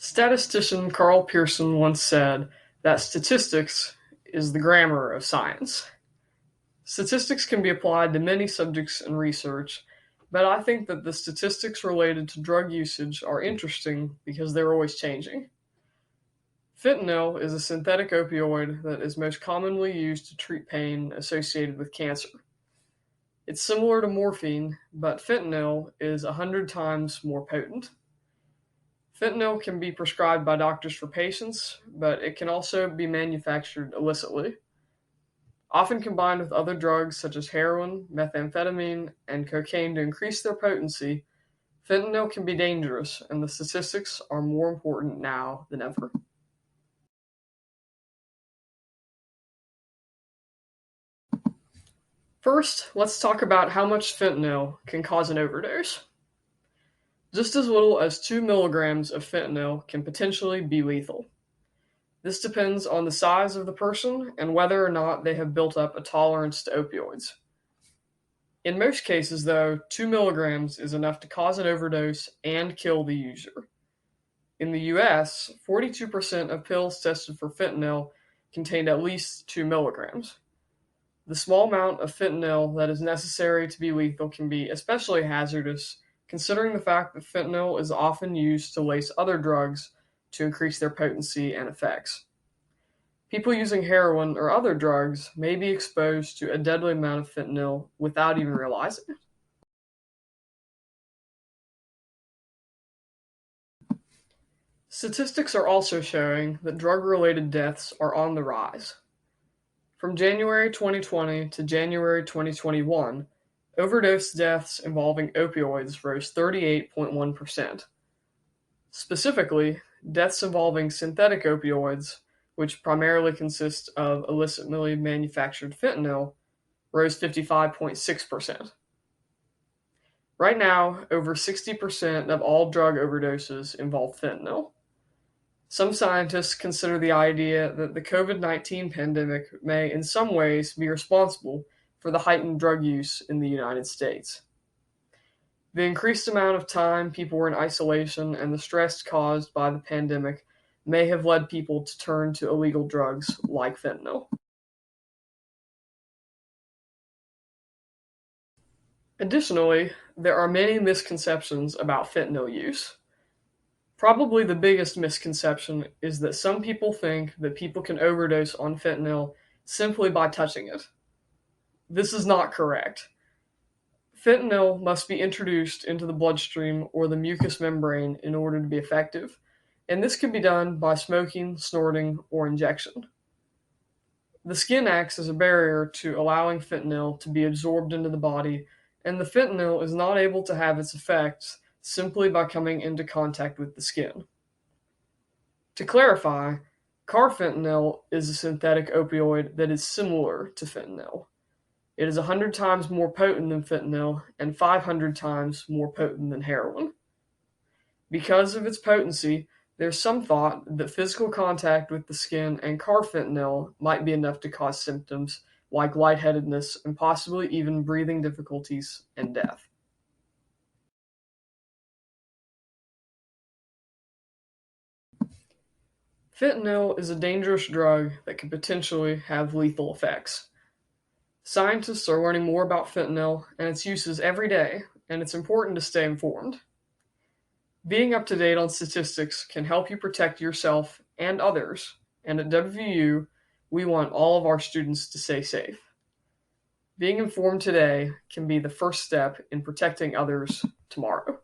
Statistician Carl Pearson once said that statistics is the grammar of science. Statistics can be applied to many subjects in research, but I think that the statistics related to drug usage are interesting because they're always changing. Fentanyl is a synthetic opioid that is most commonly used to treat pain associated with cancer. It's similar to morphine, but fentanyl is 100 times more potent. Fentanyl can be prescribed by doctors for patients, but it can also be manufactured illicitly. Often combined with other drugs such as heroin, methamphetamine, and cocaine to increase their potency, fentanyl can be dangerous, and the statistics are more important now than ever. First, let's talk about how much fentanyl can cause an overdose. Just as little as 2 milligrams of fentanyl can potentially be lethal. This depends on the size of the person and whether or not they have built up a tolerance to opioids. In most cases, though, 2 milligrams is enough to cause an overdose and kill the user. In the US, 42% of pills tested for fentanyl contained at least 2 milligrams. The small amount of fentanyl that is necessary to be lethal can be especially hazardous, considering the fact that fentanyl is often used to lace other drugs to increase their potency and effects. People using heroin or other drugs may be exposed to a deadly amount of fentanyl without even realizing it. Statistics are also showing that drug-related deaths are on the rise. From January 2020 to January 2021, overdose deaths involving opioids rose 38.1%. Specifically, deaths involving synthetic opioids, which primarily consist of illicitly manufactured fentanyl, rose 55.6%. Right now, over 60% of all drug overdoses involve fentanyl. Some scientists consider the idea that the COVID-19 pandemic may in some ways be responsible for the heightened drug use in the United States. The increased amount of time people were in isolation and the stress caused by the pandemic may have led people to turn to illegal drugs like fentanyl. Additionally, there are many misconceptions about fentanyl use. Probably the biggest misconception is that some people think that people can overdose on fentanyl simply by touching it. This is not correct. Fentanyl must be introduced into the bloodstream or the mucous membrane in order to be effective, and this can be done by smoking, snorting, or injection. The skin acts as a barrier to allowing fentanyl to be absorbed into the body, and the fentanyl is not able to have its effects simply by coming into contact with the skin. To clarify, carfentanil is a synthetic opioid that is similar to fentanyl. It is 100 times more potent than fentanyl and 500 times more potent than heroin. Because of its potency, there's some thought that physical contact with the skin and carfentanil might be enough to cause symptoms like lightheadedness and possibly even breathing difficulties and death. Fentanyl is a dangerous drug that could potentially have lethal effects. Scientists are learning more about fentanyl and its uses every day, and it's important to stay informed. Being up to date on statistics can help you protect yourself and others, and at WVU, we want all of our students to stay safe. Being informed today can be the first step in protecting others tomorrow.